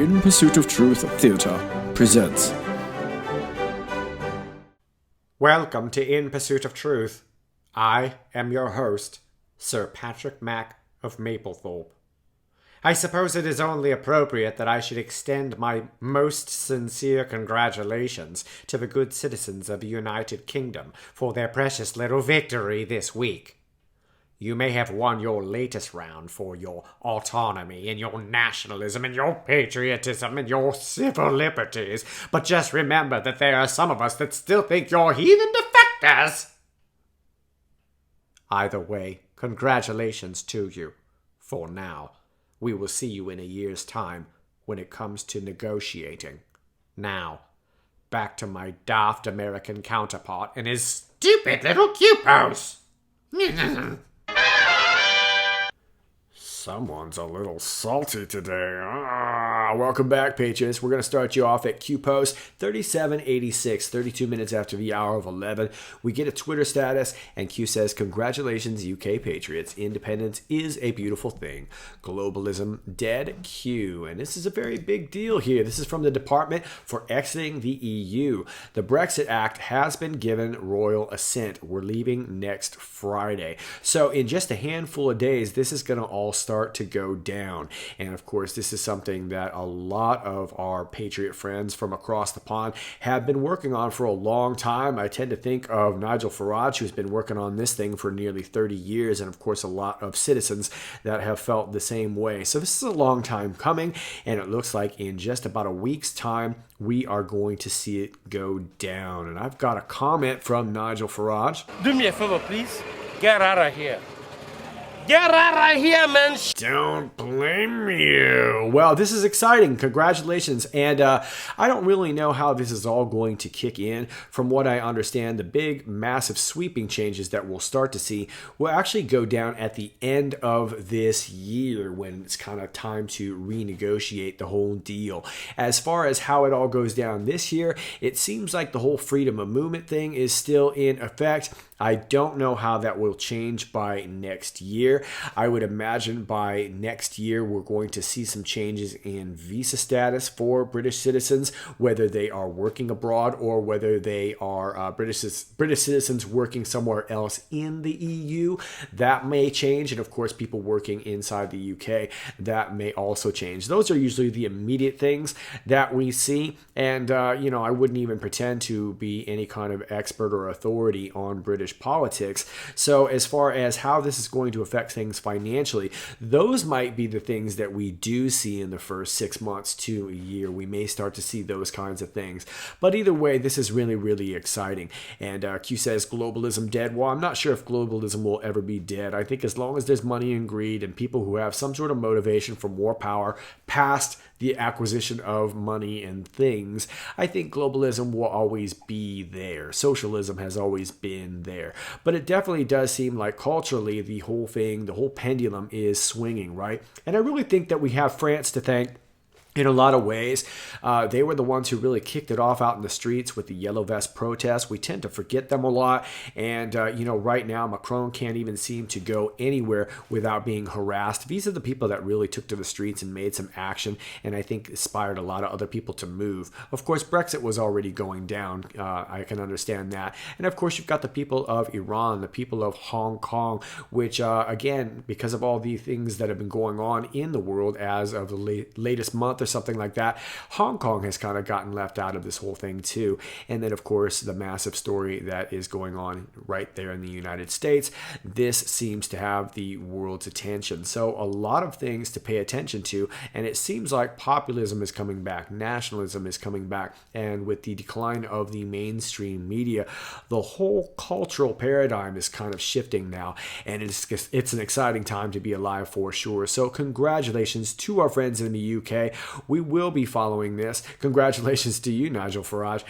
In Pursuit of Truth Theatre presents. Welcome to In Pursuit of Truth. I am your host, Sir Patrick Mack of Maplethorpe. I suppose it is only appropriate that I should extend my most sincere congratulations to the good citizens of the United Kingdom for their precious little victory this week. You may have won your latest round for your autonomy and your nationalism and your patriotism and your civil liberties, but just remember that there are some of us that still think you're heathen defectors. Either way, congratulations to you. For now, we will see you in a year's time when it comes to negotiating. Now, back to my daft American counterpart and his stupid little Qpos. Someone's a little salty today. Welcome back, Patriots. We're going to start you off at QPost 3786, 32 minutes after the hour of 11. We get a Twitter status, and Q says, "Congratulations, UK Patriots. Independence is a beautiful thing. Globalism dead, Q." And this is a very big deal here. This is from the Department for Exiting the EU. The Brexit Act has been given royal assent. We're leaving next Friday. So in just a handful of days, this is going to all start to go down. And of course, this is something that a lot of our Patriot friends from across the pond have been working on for a long time. I tend to think of Nigel Farage, who's been working on this thing for nearly 30 years, and of course a lot of citizens that have felt the same way. So this is a long time coming, and it looks like in just about a week's time we are going to see it go down. And I've got a comment from Nigel Farage. Do me a favor, please. Get out of here. Get out of here, man! Don't blame you. Well, this is exciting. Congratulations. And I don't really know how this is all going to kick in. From what I understand, the big, massive, sweeping changes that we'll start to see will actually go down at the end of this year when it's kind of time to renegotiate the whole deal. As far as how it all goes down this year, it seems like the whole freedom of movement thing is still in effect. I don't know how that will change by next year. I would imagine by next year we're going to see some changes in visa status for British citizens, whether they are working abroad or whether they are British citizens working somewhere else in the EU. That may change, and of course people working inside the UK, that may also change. Those are usually the immediate things that we see, and I wouldn't even pretend to be any kind of expert or authority on British politics. So as far as how this is going to affect things financially, those might be the things that we do see in the first 6 months to a year. We may start to see those kinds of things. But either way, this is really, really exciting. And Q says, globalism dead. Well, I'm not sure if globalism will ever be dead. I think as long as there's money and greed and people who have some sort of motivation for more power past the acquisition of money and things, I think globalism will always be there. Socialism has always been there. But it definitely does seem like culturally the whole pendulum is swinging, right? And I really think that we have France to thank in a lot of ways. They were the ones who really kicked it off out in the streets with the yellow vest protests. We tend to forget them a lot. And, right now, Macron can't even seem to go anywhere without being harassed. These are the people that really took to the streets and made some action, and I think inspired a lot of other people to move. Of course, Brexit was already going down. I can understand that. And, of course, you've got the people of Iran, the people of Hong Kong, which, again, because of all the things that have been going on in the world as of the latest month or something like that, Hong Kong has kind of gotten left out of this whole thing too. And then of course the massive story that is going on right there in the United States, this seems to have the world's attention. So a lot of things to pay attention to, and it seems like populism is coming back, nationalism is coming back, and with the decline of the mainstream media, the whole cultural paradigm is kind of shifting now, and it's an exciting time to be alive for sure. So congratulations to our friends in the UK. We will be following this. Congratulations to you, Nigel Farage.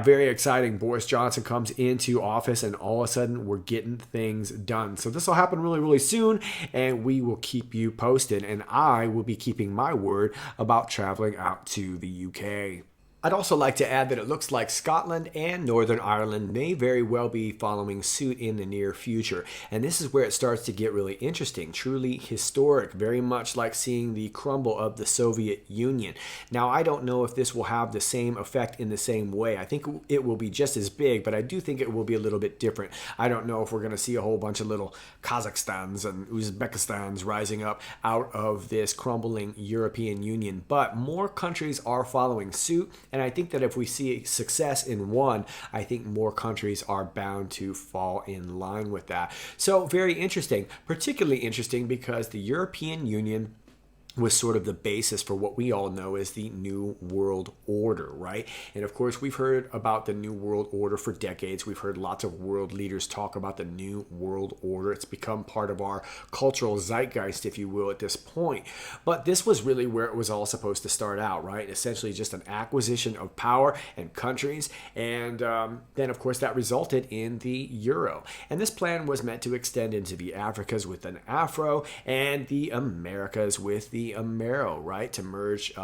Very exciting. Boris Johnson comes into office, and all of a sudden, we're getting things done. So this will happen really, really soon, and we will keep you posted. And I will be keeping my word about traveling out to the UK. I'd also like to add that it looks like Scotland and Northern Ireland may very well be following suit in the near future. And this is where it starts to get really interesting, truly historic, very much like seeing the crumble of the Soviet Union. Now, I don't know if this will have the same effect in the same way. I think it will be just as big, but I do think it will be a little bit different. I don't know if we're going to see a whole bunch of little Kazakhstans and Uzbekistans rising up out of this crumbling European Union, but more countries are following suit. And I think that if we see success in one, I think more countries are bound to fall in line with that. So very interesting, particularly interesting because the European Union was sort of the basis for what we all know as the New World Order, right? And of course, we've heard about the New World Order for decades. We've heard lots of world leaders talk about the New World Order. It's become part of our cultural zeitgeist, if you will, at this point. But this was really where it was all supposed to start out, right? Essentially just an acquisition of power and countries. And then, of course, that resulted in the euro. And this plan was meant to extend into the Africas with an Afro and the Americas with the Amero, right? To merge,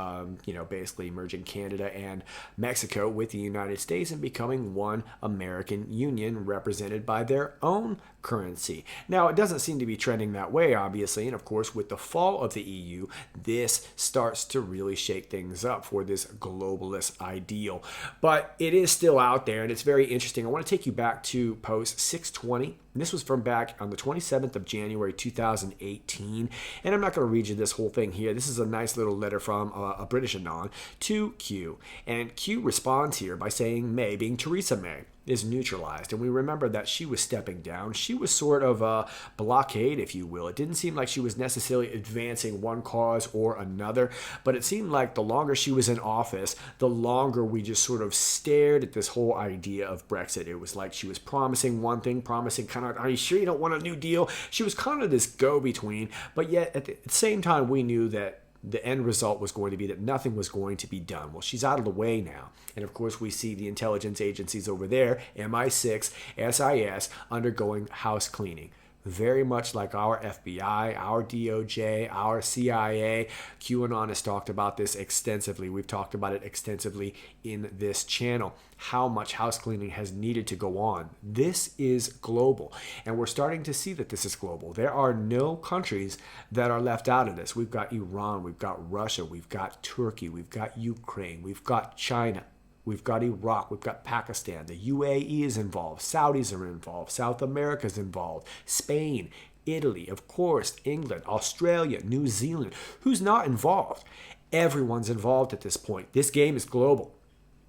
basically merging Canada and Mexico with the United States and becoming one American Union represented by their own currency. Now, it doesn't seem to be trending that way, obviously, and of course, with the fall of the EU, this starts to really shake things up for this globalist ideal. But it is still out there, and it's very interesting. I want to take you back to post 620. And this was from back on the 27th of January 2018, and I'm not going to read you this whole thing here. This is a nice little letter from a British anon to Q, and Q responds here by saying May, being Theresa May, is neutralized. And we remember that she was stepping down. She was sort of a blockade, if you will. It didn't seem like she was necessarily advancing one cause or another, but it seemed like the longer she was in office, the longer we just sort of stared at this whole idea of Brexit. It was like she was promising one thing, promising kind of, are you sure you don't want a new deal? She was kind of this go-between, but yet at the same time, we knew that the end result was going to be that nothing was going to be done. Well, she's out of the way now. And of course, we see the intelligence agencies over there, MI6, SIS, undergoing house cleaning. Very much like our FBI, our DOJ, our CIA. QAnon has talked about this extensively. We've talked about it extensively in this channel. How much house cleaning has needed to go on. This is global, and we're starting to see that this is global. There are no countries that are left out of this. We've got Iran, we've got Russia, we've got Turkey, we've got Ukraine, we've got China. We've got Iraq, we've got Pakistan, the UAE is involved, Saudis are involved, South America's involved, Spain, Italy, of course, England, Australia, New Zealand. Who's not involved? Everyone's involved at this point. This game is global.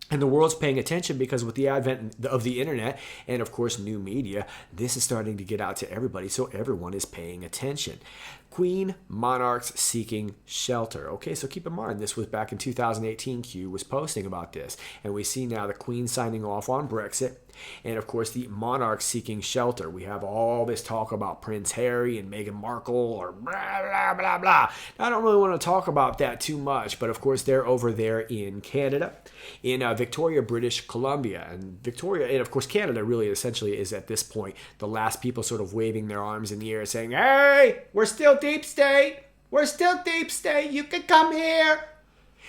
And the world's paying attention because with the advent of the internet and, of course, new media, this is starting to get out to everybody, so everyone is paying attention. Queen monarchs seeking shelter. Okay, so keep in mind, this was back in 2018. Q was posting about this. And we see now the Queen signing off on Brexit. And, of course, the monarchs seeking shelter. We have all this talk about Prince Harry and Meghan Markle or blah, blah, blah, blah. Now, I don't really want to talk about that too much, but, of course, they're over there in Canada, in Victoria, British Columbia. And Victoria, and, of course, Canada really essentially is at this point the last people sort of waving their arms in the air saying, hey, we're still deep state. We're still deep state. You can come here.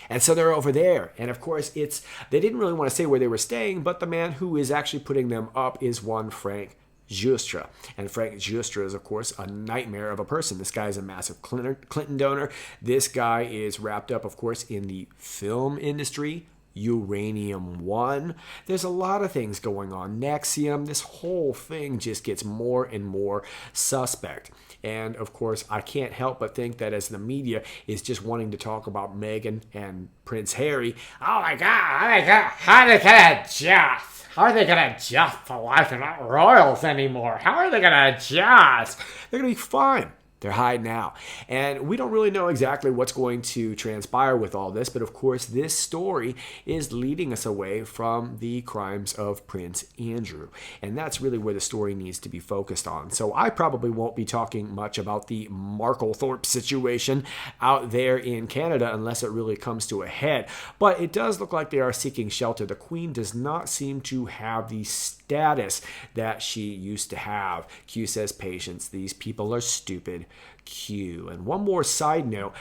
And so they're over there. And of course, they didn't really want to say where they were staying, but the man who is actually putting them up is one Frank Giustra. And Frank Giustra is, of course, a nightmare of a person. This guy is a massive Clinton donor. This guy is wrapped up, of course, in the film industry. Uranium One. There's a lot of things going on. Nexium. This whole thing just gets more and more suspect. And of course, I can't help but think that as the media is just wanting to talk about Meghan and Prince Harry, oh my God, how are they gonna adjust? How are they gonna adjust to life? They're not royals anymore. How are they gonna adjust? They're gonna be fine. They're hiding out. And we don't really know exactly what's going to transpire with all this, but of course this story is leading us away from the crimes of Prince Andrew. And that's really where the story needs to be focused on. So I probably won't be talking much about the Markle-Thorpe situation out there in Canada unless it really comes to a head. But it does look like they are seeking shelter. The Queen does not seem to have the status that she used to have. Q says, patience, these people are stupid. Q. And one more side note,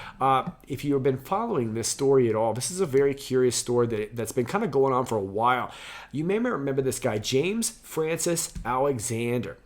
if you've been following this story at all, this is a very curious story that's been kind of going on for a while. You may remember this guy, James Francis Alexander.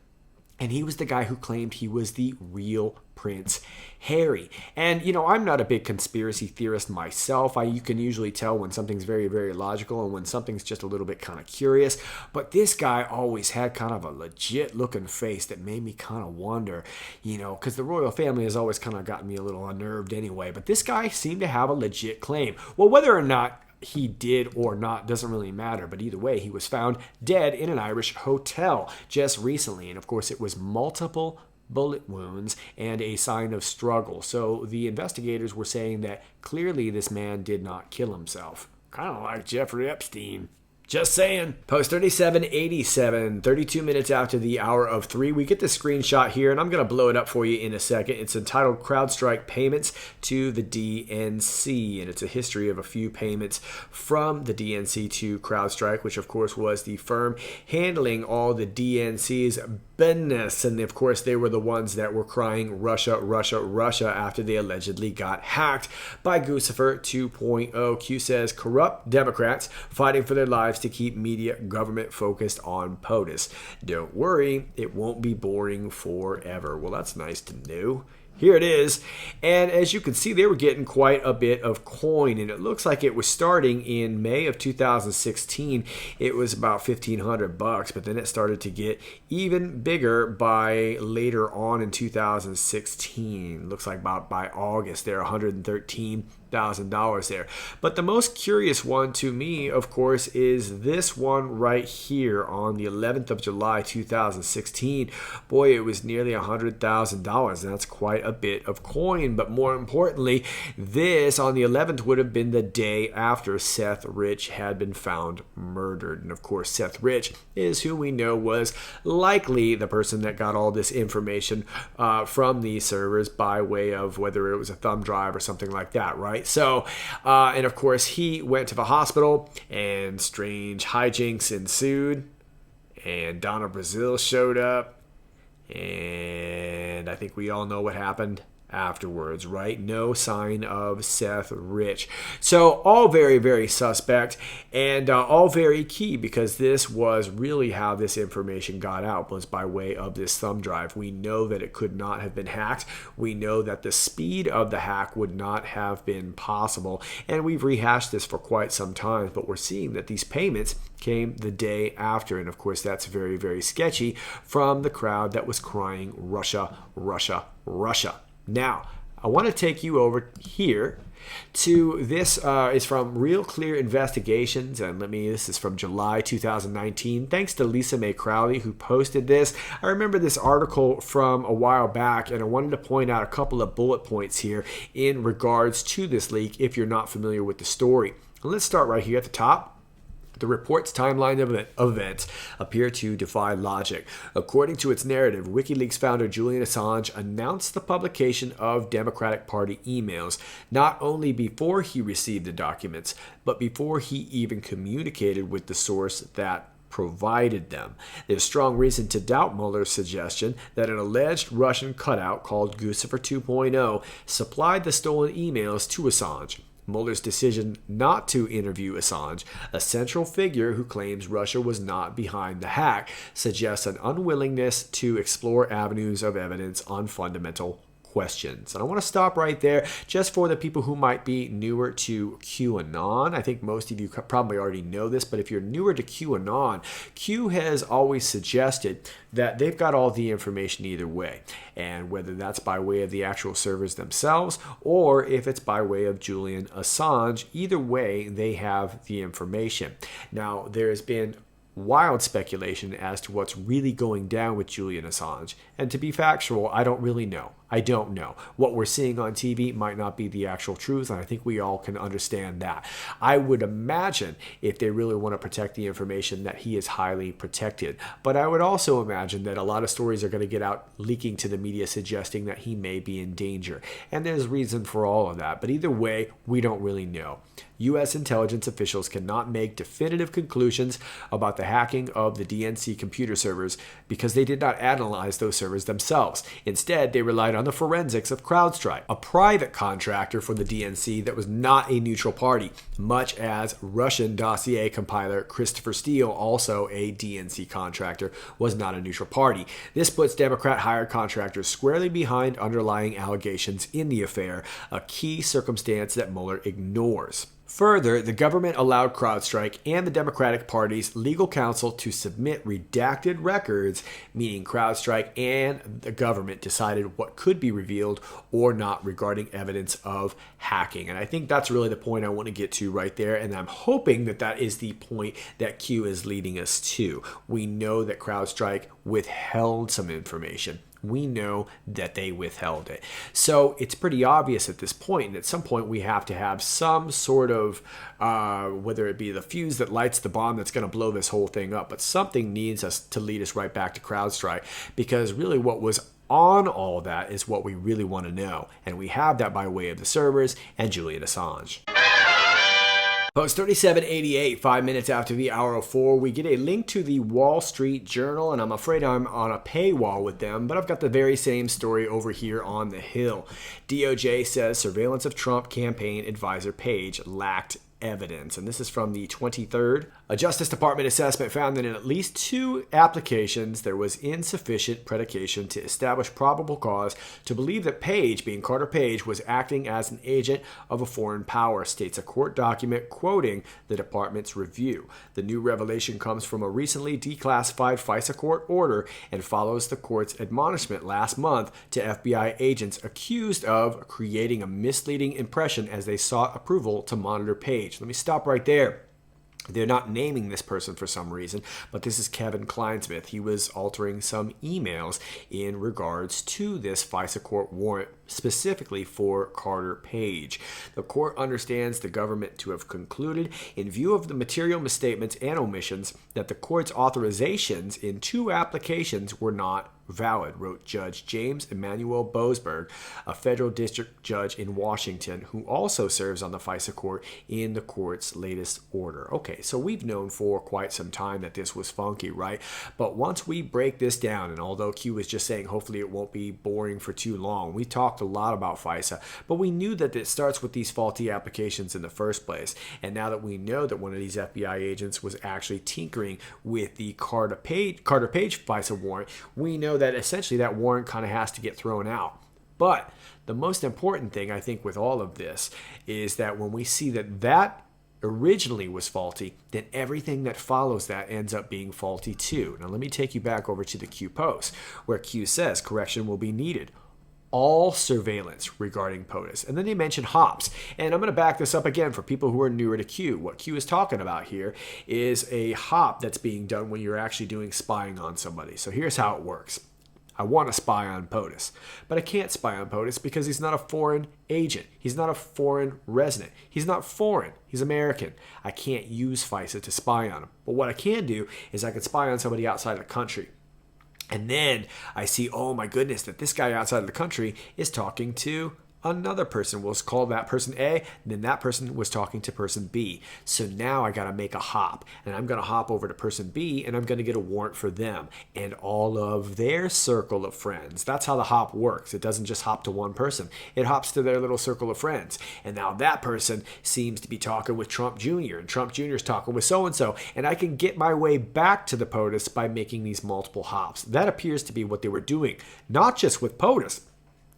And he was the guy who claimed he was the real Prince Harry. And, I'm not a big conspiracy theorist myself. You can usually tell when something's very, very logical and when something's just a little bit kind of curious. But this guy always had kind of a legit looking face that made me kind of wonder, because the royal family has always kind of gotten me a little unnerved anyway. But this guy seemed to have a legit claim. Well, whether or not he did or not doesn't really matter, but either way, he was found dead in an Irish hotel just recently, and of course it was multiple bullet wounds and a sign of struggle. So the investigators were saying that clearly this man did not kill himself, kind of like Jeffrey Epstein. Just saying. Post 3787, 32 minutes after the hour of 3. We get the screenshot here, and I'm going to blow it up for you in a second. It's entitled CrowdStrike Payments to the DNC, and it's a history of a few payments from the DNC to CrowdStrike, which of course was the firm handling all the DNC's business. And of course, they were the ones that were crying Russia, Russia, Russia after they allegedly got hacked by Guccifer 2.0. Q says, corrupt Democrats fighting for their lives to keep media government focused on POTUS. Don't worry, it won't be boring forever. Well, that's nice to know. Here it is. And as you can see, they were getting quite a bit of coin, and it looks like it was starting in May of 2016. It was about $1,500, but then it started to get even bigger by later on in 2016. Looks like about by August, they're $113,000 there. But the most curious one to me, of course, is this one right here on the 11th of July 2016. Boy, it was nearly $100,000, and that's quite a bit of coin. But more importantly, this on the 11th would have been the day after Seth Rich had been found murdered. And of course, Seth Rich is who we know was likely the person that got all this information from these servers by way of whether it was a thumb drive or something like that, right? So, and of course, he went to the hospital and strange hijinks ensued, and Donna Brazil showed up, and I think we all know what happened afterwards, right? No sign of Seth Rich. So all very, very suspect, and all very key, because this was really how this information got out, was by way of this thumb drive. We know that it could not have been hacked. We know that the speed of the hack would not have been possible, and we've rehashed this for quite some time, but we're seeing that these payments came the day after, and of course that's very, very sketchy from the crowd that was crying Russia, Russia, Russia. Now, I want to take you over here to this is from Real Clear Investigations, and this is from July 2019. Thanks to Lisa Mae Crowley who posted this. I remember this article from a while back, and I wanted to point out a couple of bullet points here in regards to this leak if you're not familiar with the story. And let's start right here at the top. The report's timeline of events appear to defy logic. According to its narrative, WikiLeaks founder Julian Assange announced the publication of Democratic Party emails not only before he received the documents, but before he even communicated with the source that provided them. There's strong reason to doubt Mueller's suggestion that an alleged Russian cutout called Guccifer 2.0 supplied the stolen emails to Assange. Mueller's decision not to interview Assange, a central figure who claims Russia was not behind the hack, suggests an unwillingness to explore avenues of evidence on fundamental questions. And I want to stop right there just for the people who might be newer to QAnon. I think most of you probably already know this, but if you're newer to QAnon, Q has always suggested that they've got all the information either way. And whether that's by way of the actual servers themselves or if it's by way of Julian Assange, either way, they have the information. Now, there's been wild speculation as to what's really going down with Julian Assange. And to be factual, I don't really know. I don't know. What we're seeing on TV might not be the actual truth, and I think we all can understand that. I would imagine if they really want to protect the information that he is highly protected. But I would also imagine that a lot of stories are going to get out leaking to the media suggesting that he may be in danger. And there's reason for all of that. But either way, we don't really know. U.S. intelligence officials cannot make definitive conclusions about the hacking of the DNC computer servers because they did not analyze those servers themselves. Instead, they relied on the forensics of CrowdStrike, a private contractor for the DNC that was not a neutral party, much as Russian dossier compiler Christopher Steele, also a DNC contractor, was not a neutral party. This puts Democrat-hired contractors squarely behind underlying allegations in the affair, a key circumstance that Mueller ignores. Further, the government allowed CrowdStrike and the Democratic Party's legal counsel to submit redacted records, meaning CrowdStrike and the government decided what could be revealed or not regarding evidence of hacking. And I think that's really the point I want to get to right there, and I'm hoping that that is the point that Q is leading us to. We know that CrowdStrike withheld some information. We know that they withheld it. So it's pretty obvious at this point, and at some point we have to have some sort of, whether it be the fuse that lights the bomb that's going to blow this whole thing up, but something needs us to lead us right back to CrowdStrike, because really what was on all that is what we really want to know. And we have that by way of the servers and Julian Assange. Post 3788, 5 minutes after the hour of 4, we get a link to the Wall Street Journal, and I'm afraid I'm on a paywall with them, but I've got the very same story over here on the Hill. DOJ says surveillance of Trump campaign advisor page lacked evidence, and this is from the 23rd. A Justice Department assessment found that in at least 2 applications there was insufficient predication to establish probable cause to believe that Page, being Carter Page, was acting as an agent of a foreign power, states a court document quoting the department's review. The new revelation comes from a recently declassified FISA court order and follows the court's admonishment last month to FBI agents accused of creating a misleading impression as they sought approval to monitor Page. Let me stop right there. They're not naming this person for some reason, but this is Kevin Kleinsmith. He was altering some emails in regards to this FISA court warrant specifically for Carter Page. The court understands the government to have concluded, in view of the material misstatements and omissions, that the court's authorizations in 2 applications were not valid, wrote Judge James Emanuel Boasberg, a federal district judge in Washington, who also serves on the FISA court in the court's latest order. Okay, so we've known for quite some time that this was funky, right? But once we break this down, and although Q was just saying hopefully it won't be boring for too long, we talked a lot about FISA, but we knew that it starts with these faulty applications in the first place. And now that we know that one of these FBI agents was actually tinkering with the Carter Page FISA warrant, we know that essentially that warrant kind of has to get thrown out. But the most important thing I think with all of this is that when we see that that originally was faulty, then everything that follows that ends up being faulty too. Now let me take you back over to the Q post where Q says correction will be needed. All surveillance regarding POTUS. And then they mention hops. And I'm going to back this up again for people who are newer to Q. What Q is talking about here is a hop that's being done when you're actually doing spying on somebody. So here's how it works. I want to spy on POTUS, but I can't spy on POTUS because he's not a foreign agent. He's not a foreign resident. He's not foreign. He's American. I can't use FISA to spy on him. But what I can do is I can spy on somebody outside of the country. And then I see, oh my goodness, that this guy outside of the country is talking to another person. We'll call that person A, and then that person was talking to person B. So now I got to make a hop, and I'm going to hop over to person B, and I'm going to get a warrant for them and all of their circle of friends. That's how the hop works. It doesn't just hop to one person. It hops to their little circle of friends. And now that person seems to be talking with Trump Jr., and Trump Jr. is talking with so-and-so, and I can get my way back to the POTUS by making these multiple hops. That appears to be what they were doing, not just with POTUS,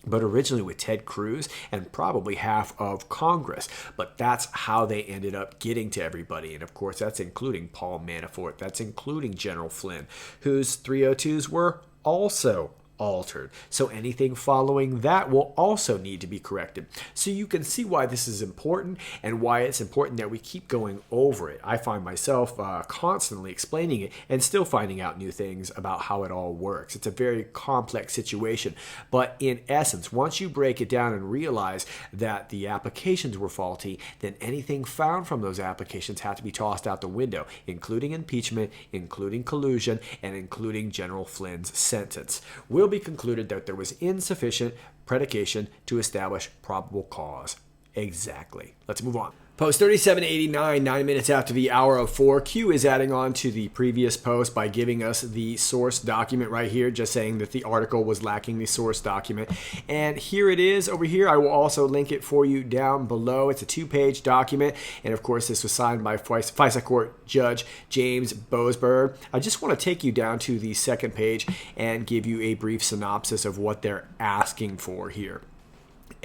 but originally with Ted Cruz and probably half of Congress. But that's how they ended up getting to everybody. And of course, that's including Paul Manafort. That's including General Flynn, whose 302s were also altered. So anything following that will also need to be corrected. So you can see why this is important and why it's important that we keep going over it. I find myself constantly explaining it and still finding out new things about how it all works. It's a very complex situation, but in essence, once you break it down and realize that the applications were faulty, then anything found from those applications had to be tossed out the window, including impeachment, including collusion, and including General Flynn's sentence. Will be concluded that there was insufficient predication to establish probable cause. Exactly. Let's move on. Post 3789, 9 minutes after the hour of 4. Q is adding on to the previous post by giving us the source document right here, just saying that the article was lacking the source document. And here it is over here. I will also link it for you down below. It's a 2-page document. And of course, this was signed by FISC Court Judge James Boasberg. I just want to take you down to the second page and give you a brief synopsis of what they're asking for here.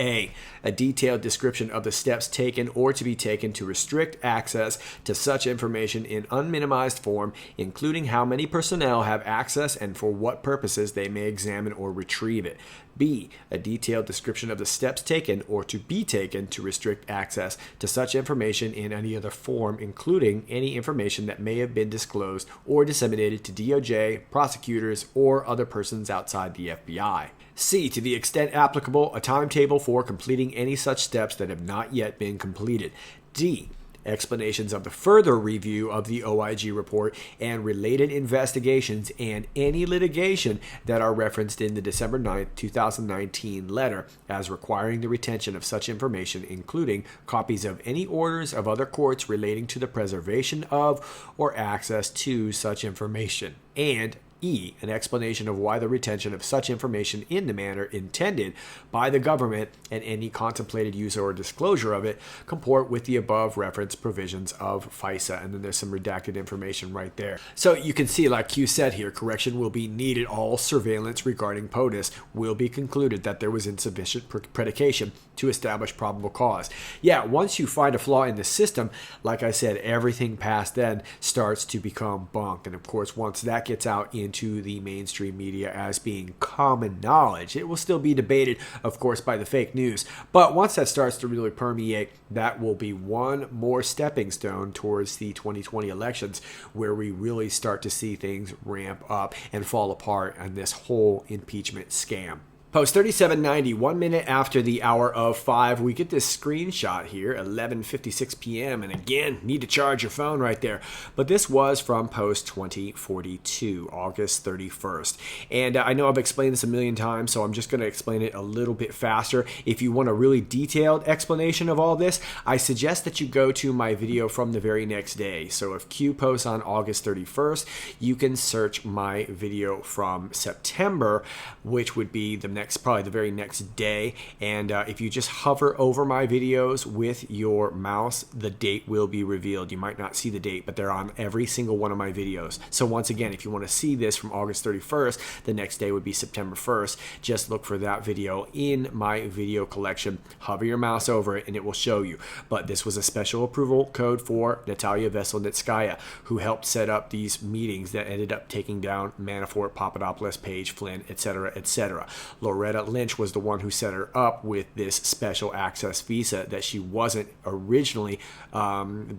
A detailed description of the steps taken or to be taken to restrict access to such information in unminimized form, including how many personnel have access and for what purposes they may examine or retrieve it. B, a detailed description of the steps taken or to be taken to restrict access to such information in any other form, including any information that may have been disclosed or disseminated to DOJ, prosecutors, or other persons outside the FBI. C, to the extent applicable, a timetable for completing any such steps that have not yet been completed. D, explanations of the further review of the OIG report and related investigations and any litigation that are referenced in the December 9, 2019 letter as requiring the retention of such information, including copies of any orders of other courts relating to the preservation of or access to such information. And E, an explanation of why the retention of such information in the manner intended by the government and any contemplated use or disclosure of it comport with the above referenced provisions of FISA. And then there's some redacted information right there. So you can see, like Q said here, correction will be needed. All surveillance regarding POTUS will be concluded that there was insufficient predication to establish probable cause. Yeah, once you find a flaw in the system, like I said, everything past then starts to become bunk. And of course, once that gets out into the mainstream media as being common knowledge, it will still be debated, of course, by the fake news. But once that starts to really permeate, that will be one more stepping stone towards the 2020 elections, where we really start to see things ramp up and fall apart on this whole impeachment scam. Post 3790, 1 minute after the hour of 5, we get this screenshot here, 11:56 p.m. And again, need to charge your phone right there. But this was from post 2042, August 31st. And I know I've explained this a million times, so I'm just going to explain it a little bit faster. If you want a really detailed explanation of all this, I suggest that you go to my video from the very next day. So if Q posts on August 31st, you can search my video from September, which would be probably the very next day. And if you just hover over my videos with your mouse, the date will be revealed. You might not see the date, but they're on every single one of my videos. So once again, if you want to see this from August 31st, the next day would be September 1st. Just look for that video in my video collection. Hover your mouse over it and it will show you. But this was a special approval code for Natalia Veselnitskaya, who helped set up these meetings that ended up taking down Manafort, Papadopoulos, Page, Flynn, etc., etc. Loretta Lynch was the one who set her up with this special access visa that she wasn't originally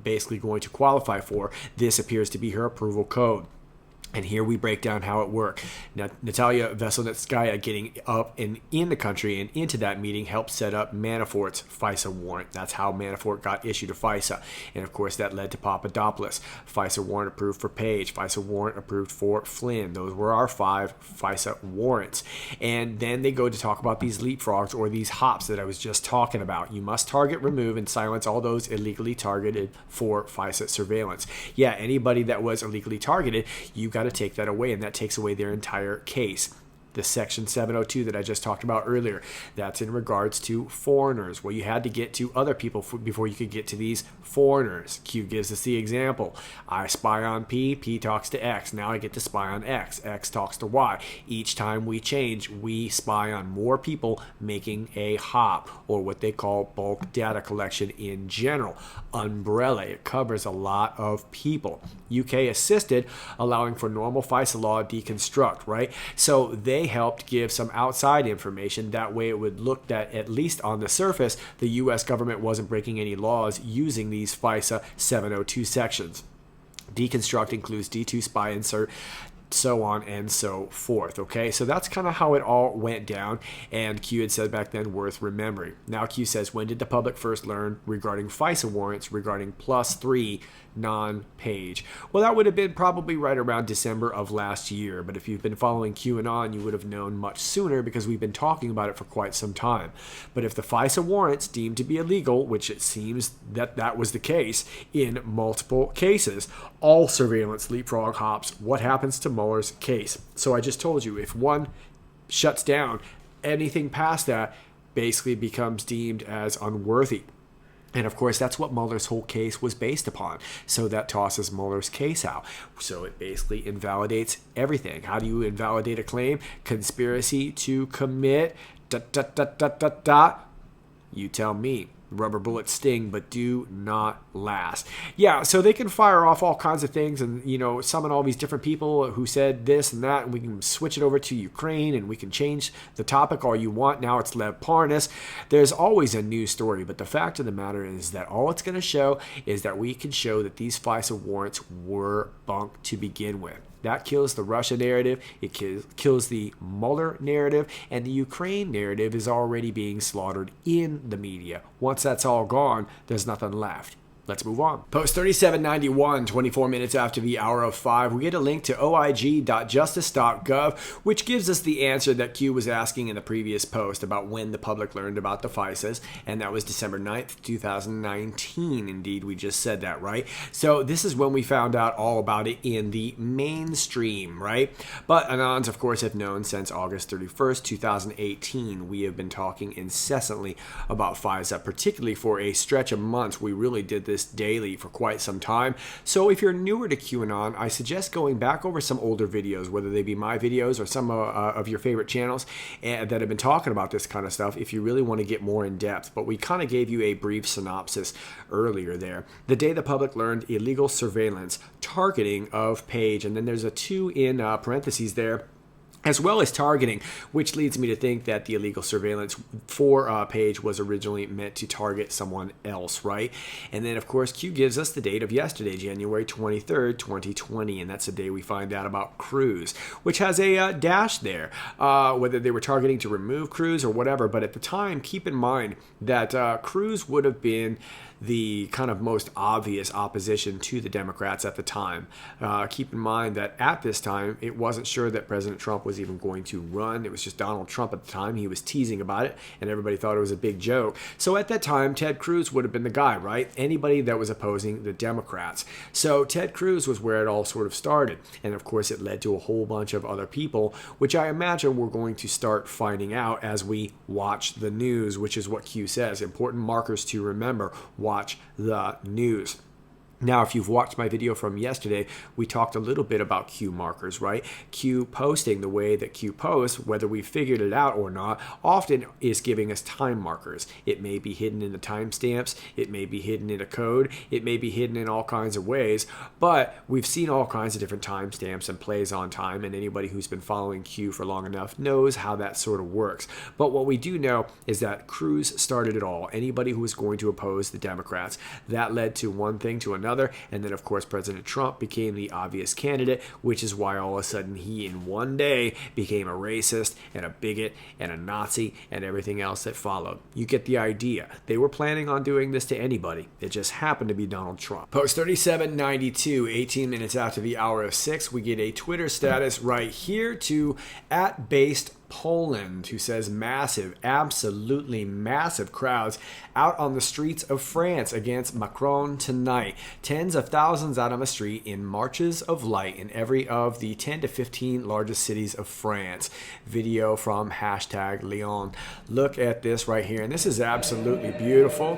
basically going to qualify for. This appears to be her approval code. And here we break down how it worked. Now, Natalia Veselnitskaya getting up and in the country and into that meeting helped set up Manafort's FISA warrant. That's how Manafort got issued a FISA. And of course, that led to Papadopoulos. FISA warrant approved for Page. FISA warrant approved for Flynn. Those were our 5 FISA warrants. And then they go to talk about these leapfrogs or these hops that I was just talking about. You must target, remove, and silence all those illegally targeted for FISA surveillance. Yeah, anybody that was illegally targeted, you got to take that away, and that takes away their entire case. The Section 702 that I just talked about earlier, that's in regards to foreigners. Well, you had to get to other people before you could get to these foreigners. Q gives us the example. I spy on P, P talks to X. Now I get to spy on X. X talks to Y. Each time we change, we spy on more people making a hop, or what they call bulk data collection in general. Umbrella, it covers a lot of people. UK assisted, allowing for normal FISA law deconstruct, right? So they they helped give some outside information. That way it would look that, at least on the surface, the U.S. government wasn't breaking any laws using these FISA 702 sections. Deconstruct includes D2 spy insert, so on and so forth. Okay, so that's kind of how it all went down, and Q had said back then, worth remembering. Now Q says, when did the public first learn regarding FISA warrants regarding +3 non-page? Well, that would have been probably right around December of last year, but if you've been following QAnon, you would have known much sooner because we've been talking about it for quite some time. But if the FISA warrants deemed to be illegal, which it seems that that was the case in multiple cases, all surveillance leapfrog hops what happens to Mueller's case. So I just told you, if one shuts down, anything past that basically becomes deemed as unworthy. And of course, that's what Mueller's whole case was based upon. So that tosses Mueller's case out. So it basically invalidates everything. How do you invalidate a claim? Conspiracy to commit ... You tell me. Rubber bullets sting, but do not last. Yeah, so they can fire off all kinds of things and, summon all these different people who said this and that, and we can switch it over to Ukraine, and we can change the topic all you want. Now it's Lev Parnas. There's always a new story, but the fact of the matter is that all it's going to show is that we can show that these FISA warrants were bunk to begin with. That kills the Russia narrative, it kills the Mueller narrative, and the Ukraine narrative is already being slaughtered in the media. Once that's all gone, there's nothing left. Let's move on. Post 3791, 24 minutes after the hour of 5, we get a link to oig.justice.gov, which gives us the answer that Q was asking in the previous post about when the public learned about the FISAs, and that was December 9th, 2019. Indeed, we just said that, right? So this is when we found out all about it in the mainstream, right? But Anons, of course, have known since August 31st, 2018. We have been talking incessantly about FISA, particularly for a stretch of months. We really did this daily for quite some time. So if you're newer to QAnon, I suggest going back over some older videos, whether they be my videos or some of your favorite channels that have been talking about this kind of stuff, if you really want to get more in depth. But we kind of gave you a brief synopsis earlier there. The day the public learned illegal surveillance, targeting of Page, and then there's a 2 in parentheses there, as well as targeting, which leads me to think that the illegal surveillance for Page was originally meant to target someone else, right? And then, of course, Q gives us the date of yesterday, January 23rd, 2020, and that's the day we find out about Cruz, which has a dash there, whether they were targeting to remove Cruz or whatever. But at the time, keep in mind that Cruz would have been the kind of most obvious opposition to the Democrats at the time. Keep in mind that at this time, it wasn't sure that President Trump was even going to run. It was just Donald Trump at the time. He was teasing about it, and everybody thought it was a big joke. So at that time, Ted Cruz would have been the guy, right? Anybody that was opposing the Democrats. So Ted Cruz was where it all sort of started. And of course, it led to a whole bunch of other people, which I imagine we're going to start finding out as we watch the news, which is what Q says. Important markers to remember. Watch the news. Now, if you've watched my video from yesterday, we talked a little bit about Q markers, right? Q posting, the way that Q posts, whether we figured it out or not, often is giving us time markers. It may be hidden in the timestamps, it may be hidden in a code, it may be hidden in all kinds of ways, but we've seen all kinds of different timestamps and plays on time, and anybody who's been following Q for long enough knows how that sort of works. But what we do know is that Cruz started it all. Anybody who was going to oppose the Democrats, that led to one thing to another. And then, of course, President Trump became the obvious candidate, which is why all of a sudden he, in one day, became a racist and a bigot and a Nazi and everything else that followed. You get the idea. They were planning on doing this to anybody. It just happened to be Donald Trump. Post 3792, 18 minutes after the hour of 6, we get a Twitter status right here to @based Poland, who says massive, absolutely massive crowds out on the streets of France against Macron tonight. Tens of thousands out on the street in marches of light in every of the 10 to 15 largest cities of France. Video from #Lyon. Look at this right here, and this is absolutely beautiful.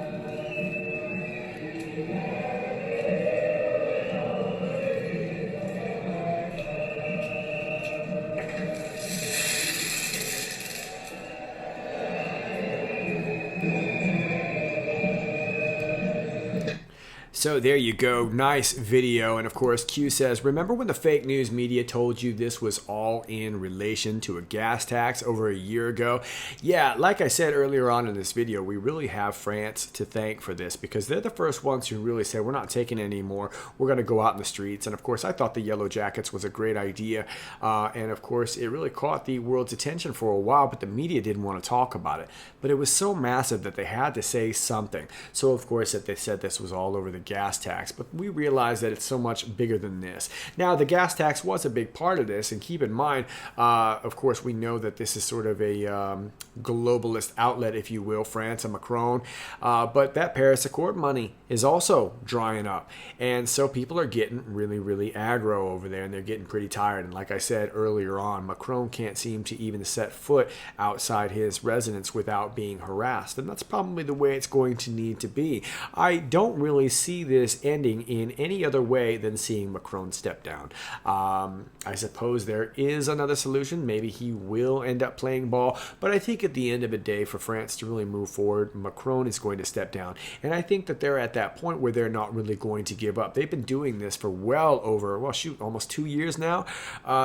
So there you go. Nice video. And of course, Q says, remember when the fake news media told you this was all in relation to a gas tax over a year ago? Yeah, like I said earlier on in this video, we really have France to thank for this because they're the first ones who really said, we're not taking it anymore. We're going to go out in the streets. And of course, I thought the Yellow Jackets was a great idea. And of course, it really caught the world's attention for a while, but the media didn't want to talk about it. But it was so massive that they had to say something. So of course, that they said this was all over the gas tax, but we realize that it's so much bigger than this. Now, the gas tax was a big part of this, and keep in mind, of course, we know that this is sort of a globalist outlet, if you will, France and Macron, but that Paris Accord money is also drying up, and so people are getting really, really aggro over there, and they're getting pretty tired, and like I said earlier on, Macron can't seem to even set foot outside his residence without being harassed, and that's probably the way it's going to need to be. I don't really see this ending in any other way than seeing Macron step down. I suppose there is another solution. Maybe he will end up playing ball, but I think at the end of the day, for France to really move forward, Macron is going to step down. And I think that they're at that point where they're not really going to give up. They've been doing this for well over, almost 2 years now.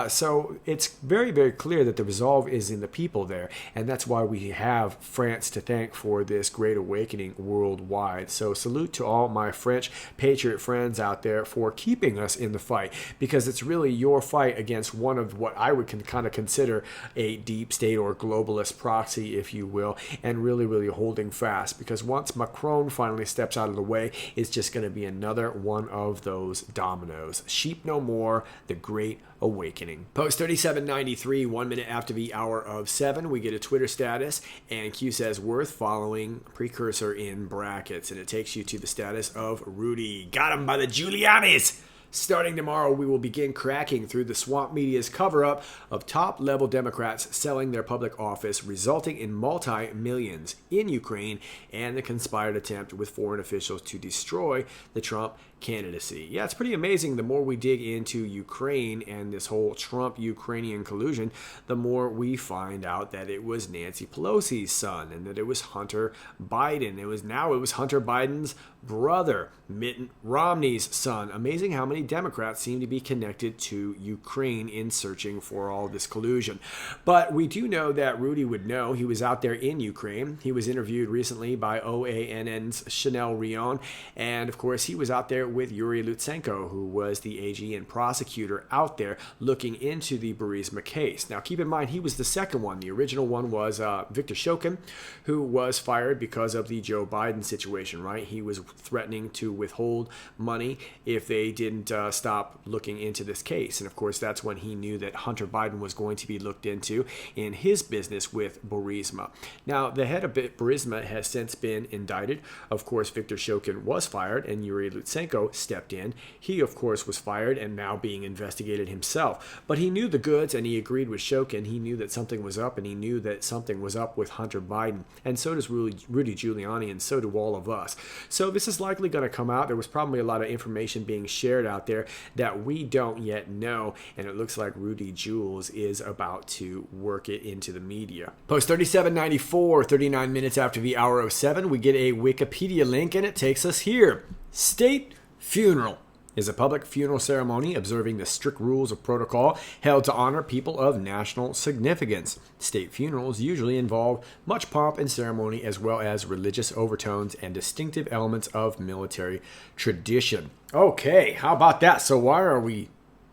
So it's very, very clear that the resolve is in the people there. And that's why we have France to thank for this great awakening worldwide. So salute to all my French patriot friends out there for keeping us in the fight, because it's really your fight against one of what I would kind of consider a deep state or globalist proxy, if you will, and really, really holding fast, because once Macron finally steps out of the way, it's just going to be another one of those dominoes. Sheep no more, the great awakening. Post 3793, 1 minute after the hour of 7, we get a Twitter status, and Q says, worth following, precursor in brackets, and it takes you to the status of Rudy. Got him by the Giulianis! Starting tomorrow, we will begin cracking through the swamp media's cover-up of top-level Democrats selling their public office, resulting in multi-millions in Ukraine and the conspired attempt with foreign officials to destroy the Trump candidacy. Yeah, it's pretty amazing. The more we dig into Ukraine and this whole Trump-Ukrainian collusion, the more we find out that it was Nancy Pelosi's son and that it was Hunter Biden. It was Hunter Biden's brother, Mitt Romney's son. Amazing how many Democrats seem to be connected to Ukraine in searching for all this collusion. But we do know that Rudy would know. He was out there in Ukraine. He was interviewed recently by OANN's Chanel Rion, and of course he was out there with Yuri Lutsenko, who was the AG and prosecutor out there looking into the Burisma case. Now, keep in mind, he was the second one. The original one was Viktor Shokin, who was fired because of the Joe Biden situation, right? He was threatening to withhold money if they didn't stop looking into this case. And of course, that's when he knew that Hunter Biden was going to be looked into in his business with Burisma. Now, the head of Burisma has since been indicted. Of course, Viktor Shokin was fired and Yuri Lutsenko stepped in. He, of course, was fired and now being investigated himself. But he knew the goods and he agreed with Shokin. He knew that something was up, and he knew that something was up with Hunter Biden. And so does Rudy Giuliani, and so do all of us. So this is likely going to come out. There was probably a lot of information being shared out there that we don't yet know, and it looks like Rudy Jules is about to work it into the media. Post 3794, 39 minutes after the hour of 7, we get a Wikipedia link, and it takes us here. State funeral is a public funeral ceremony observing the strict rules of protocol held to honor people of national significance. State funerals usually involve much pomp and ceremony, as well as religious overtones and distinctive elements of military tradition. Okay, how about that? So why are we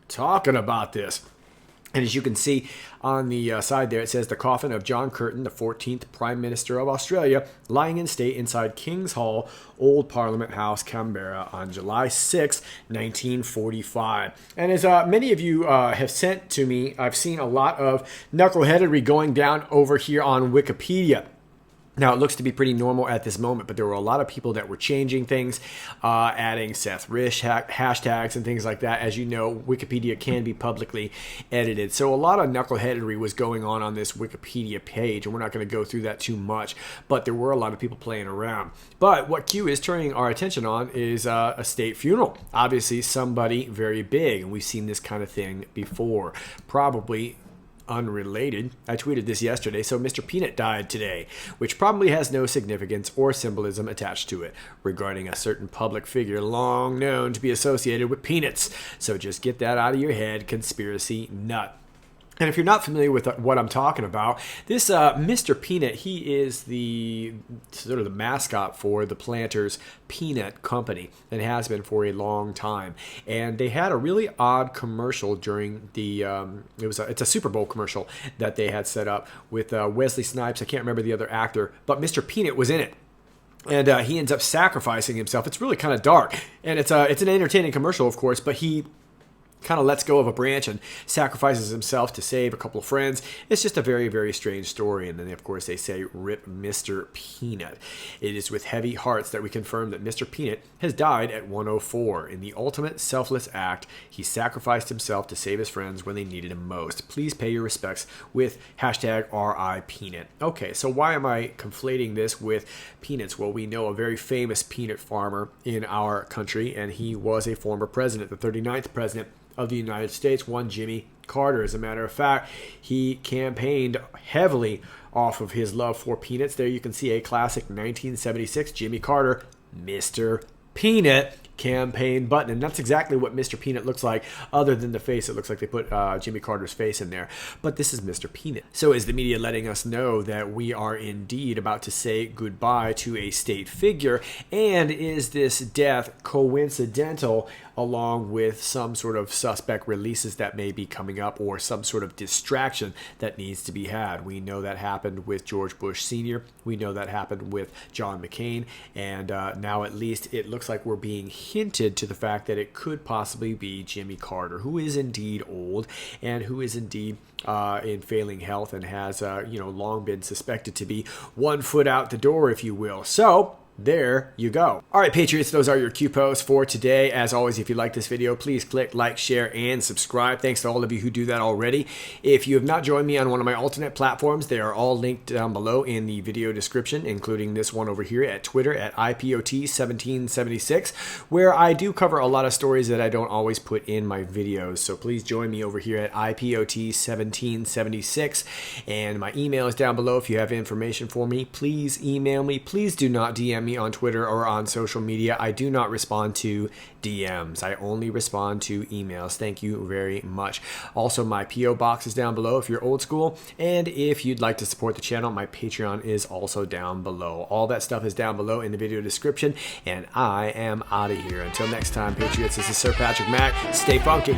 talking about this? And as you can see on the side there, it says the coffin of John Curtin, the 14th Prime Minister of Australia, lying in state inside King's Hall, Old Parliament House, Canberra, on July 6, 1945. And as many of you have sent to me, I've seen a lot of knuckleheadery going down over here on Wikipedia. Now, it looks to be pretty normal at this moment, but there were a lot of people that were changing things, adding Seth Rich hashtags and things like that. As you know, Wikipedia can be publicly edited. So a lot of knuckleheadery was going on this Wikipedia page, and we're not going to go through that too much, but there were a lot of people playing around. But what Q is turning our attention on is a state funeral. Obviously, somebody very big, and we've seen this kind of thing before. Probably Unrelated, I tweeted this yesterday, so Mr. Peanut died today, which probably has no significance or symbolism attached to it regarding a certain public figure long known to be associated with peanuts. So just get that out of your head, conspiracy nut. And if you're not familiar with what I'm talking about, this Mr. Peanut, he is the sort of the mascot for the Planters Peanut Company and has been for a long time. And they had a really odd commercial during the it's a Super Bowl commercial that they had set up with Wesley Snipes. I can't remember the other actor, but Mr. Peanut was in it. And he ends up sacrificing himself. It's really kind of dark, and it's an entertaining commercial, of course, but he kind of lets go of a branch and sacrifices himself to save a couple of friends. It's just a very, very strange story. And then, of course, they say, "Rip Mr. Peanut." It is with heavy hearts that we confirm that Mr. Peanut has died at 104. In the ultimate selfless act, he sacrificed himself to save his friends when they needed him most. Please pay your respects with hashtag #RIPeanut. Okay, so why am I conflating this with peanuts? Well, we know a very famous peanut farmer in our country, and he was a former president, the 39th president of the United States, one Jimmy Carter. As a matter of fact, he campaigned heavily off of his love for peanuts. There you can see a classic 1976 Jimmy Carter, Mr. Peanut campaign button. And that's exactly what Mr. Peanut looks like, other than the face. It looks like they put Jimmy Carter's face in there. But this is Mr. Peanut. So is the media letting us know that we are indeed about to say goodbye to a state figure? And is this death coincidental along with some sort of suspect releases that may be coming up or some sort of distraction that needs to be had? We know that happened with George Bush Sr. We know that happened with John McCain. And now at least it looks like we're being hinted to the fact that it could possibly be Jimmy Carter, who is indeed old and who is indeed in failing health and has long been suspected to be 1 foot out the door, if you will. So there you go. All right, Patriots, those are your Q posts for today. As always, if you like this video, please click like, share, and subscribe. Thanks to all of you who do that already. If you have not joined me on one of my alternate platforms, they are all linked down below in the video description, including this one over here at Twitter at IPOT1776, where I do cover a lot of stories that I don't always put in my videos. So please join me over here at IPOT1776. And my email is down below if you have information for me. Please email me. Please do not DM me on Twitter or on social media. I do not respond to DMs. I only respond to emails. Thank you very much. Also, my P.O. box is down below if you're old school. And if you'd like to support the channel, my Patreon is also down below. All that stuff is down below in the video description. And I am out of here. Until next time, Patriots, this is Sir Patrick Mack. Stay funky.